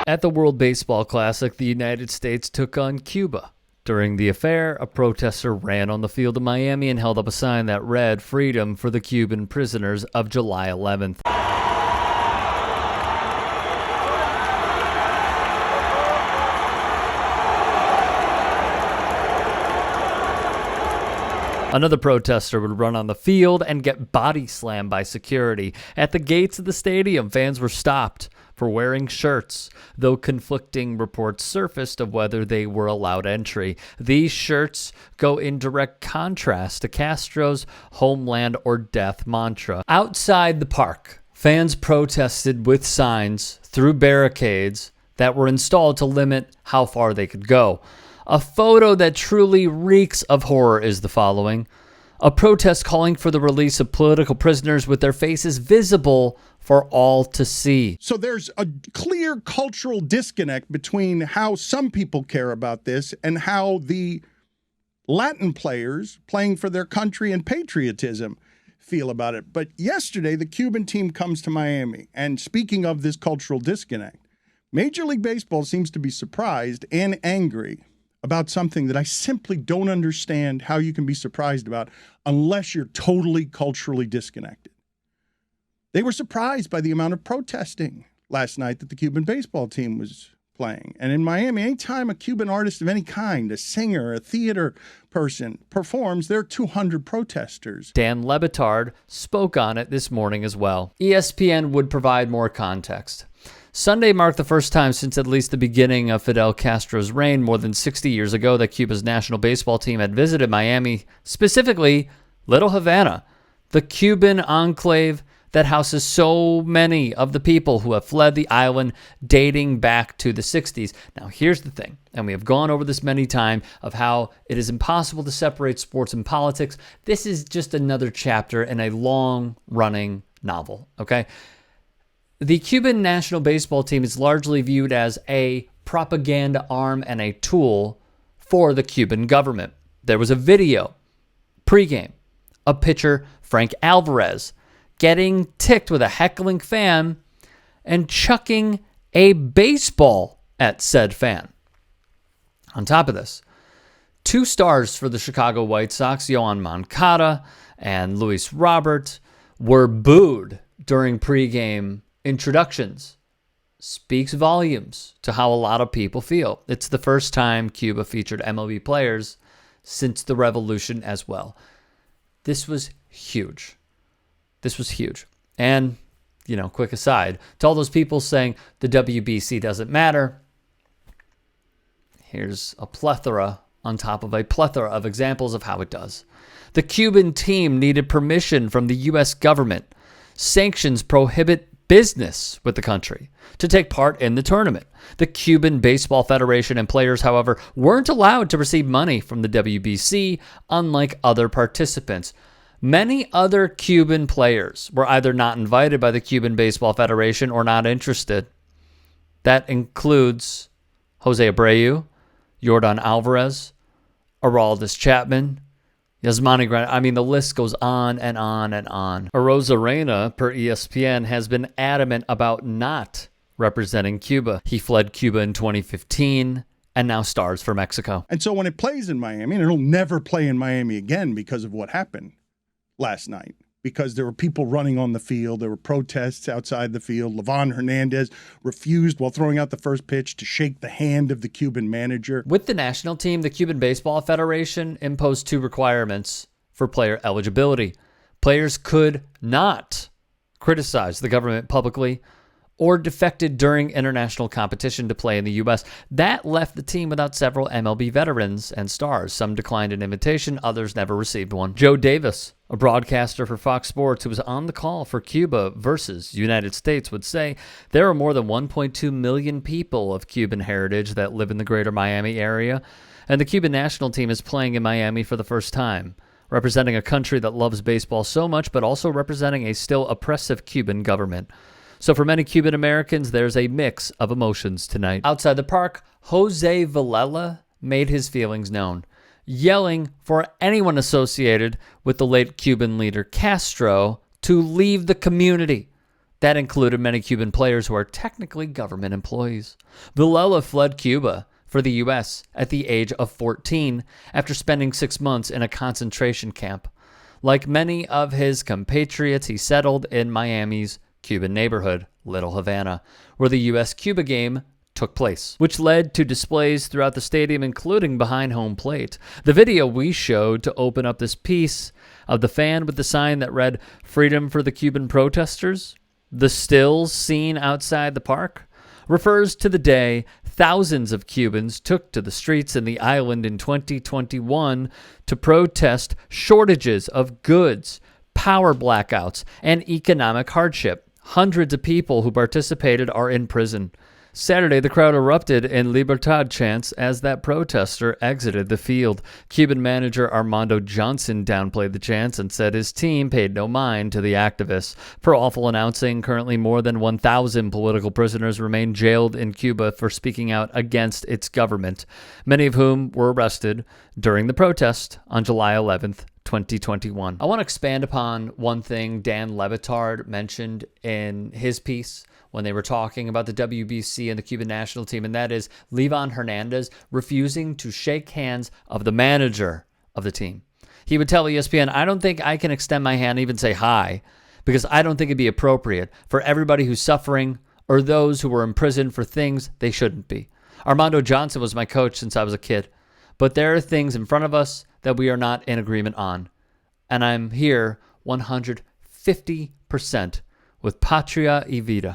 At the World Baseball Classic, the United States took on Cuba. During the affair, a protester ran on the field in Miami and held up a sign that read, "Freedom for the Cuban prisoners of July 11th. Another protester would run on the field and get body slammed by security. At the gates of the stadium, fans were stopped for wearing shirts, though conflicting reports surfaced of whether they were allowed entry. These shirts go in direct contrast to Castro's homeland or death mantra. Outside the park, fans protested with signs through barricades that were installed to limit how far they could go. A photo that truly reeks of horror is the following. A protest calling for the release of political prisoners with their faces visible for all to see. So there's a clear cultural disconnect between how some people care about this and how the Latin players playing for their country and patriotism feel about it. But yesterday, the Cuban team comes to Miami. And speaking of this cultural disconnect, Major League Baseball seems to be surprised and angry about something that I simply don't understand how you can be surprised about unless you're totally culturally disconnected. They were surprised by the amount of protesting last night that the Cuban baseball team was playing. And in Miami, anytime a Cuban artist of any kind, a singer, a theater person, performs, there are 200 protesters. Dan Le Batard spoke on it this morning as well. ESPN would provide more context. Sunday marked the first time since at least the beginning of Fidel Castro's reign more than 60 years ago that Cuba's national baseball team had visited Miami, specifically Little Havana, the Cuban enclave that houses so many of the people who have fled the island dating back to the 60s. Now, here's the thing, and we have gone over this many times, of how it is impossible to separate sports and politics. This is just another chapter in a long-running novel, okay? The Cuban national baseball team is largely viewed as a propaganda arm and a tool for the Cuban government. There was a video pregame of pitcher Frank Alvarez getting ticked with a heckling fan and chucking a baseball at said fan. On top of this, two stars for the Chicago White Sox, Yoan Moncada and Luis Robert, were booed during pregame introductions. Speaks volumes to how a lot of people feel. It's the first time Cuba featured MLB players since the revolution as well. This was huge. This was huge. And, quick aside, to all those people saying the WBC doesn't matter, here's a plethora on top of a plethora of examples of how it does. The Cuban team needed permission from the U.S. government. Sanctions prohibit business with the country to take part in the tournament. The Cuban Baseball Federation and players, however, weren't allowed to receive money from the WBC, unlike other participants. Many other Cuban players were either not invited by the Cuban Baseball Federation or not interested. That includes Jose Abreu, Yordan Alvarez, Aroldis Chapman, Yasmani Grandal. The list goes on and on and on. Arozarena, per ESPN, has been adamant about not representing Cuba. He fled Cuba in 2015 and now stars for Mexico. And so when it plays in Miami, and it'll never play in Miami again because of what happened last night, because there were people running on the field. There were protests outside the field. Livan Hernandez refused while throwing out the first pitch to shake the hand of the Cuban manager. With the national team, the Cuban Baseball Federation imposed two requirements for player eligibility. Players could not criticize the government publicly or defected during international competition to play in the U.S. That left the team without several MLB veterans and stars. Some declined an invitation, others never received one. Joe Davis, a broadcaster for Fox Sports who was on the call for Cuba versus United States, would say there are more than 1.2 million people of Cuban heritage that live in the greater Miami area, and the Cuban national team is playing in Miami for the first time, representing a country that loves baseball so much, but also representing a still oppressive Cuban government. So for many Cuban Americans, there's a mix of emotions tonight. Outside the park, Jose Villela made his feelings known, yelling for anyone associated with the late Cuban leader Castro to leave the community. That included many Cuban players who are technically government employees. Villela fled Cuba for the U.S. at the age of 14 after spending 6 months in a concentration camp. Like many of his compatriots, he settled in Miami's Cuban neighborhood, Little Havana, where the U.S.-Cuba game took place, which led to displays throughout the stadium, including behind home plate. The video we showed to open up this piece of the fan with the sign that read, "Freedom for the Cuban Protestors," the stills seen outside the park, refers to the day thousands of Cubans took to the streets in the island in 2021 to protest shortages of goods, power blackouts, and economic hardship. Hundreds of people who participated are in prison. Saturday, the crowd erupted in Libertad chants as that protester exited the field. Cuban manager Armando Johnson downplayed the chants and said his team paid no mind to the activists. Per awful announcing, currently more than 1,000 political prisoners remain jailed in Cuba for speaking out against its government, many of whom were arrested during the protest on July 11th. 2021. I want to expand upon one thing Dan Le Batard mentioned in his piece when they were talking about the WBC and the Cuban national team, and that is Livan Hernandez refusing to shake hands of the manager of the team. He would tell ESPN, "I don't think I can extend my hand, even say hi, because I don't think it'd be appropriate for everybody who's suffering or those who were imprisoned for things they shouldn't be. Armando Johnson was my coach since I was a kid, but there are things in front of us that we are not in agreement on. And I'm here 150% with Patria y Vida."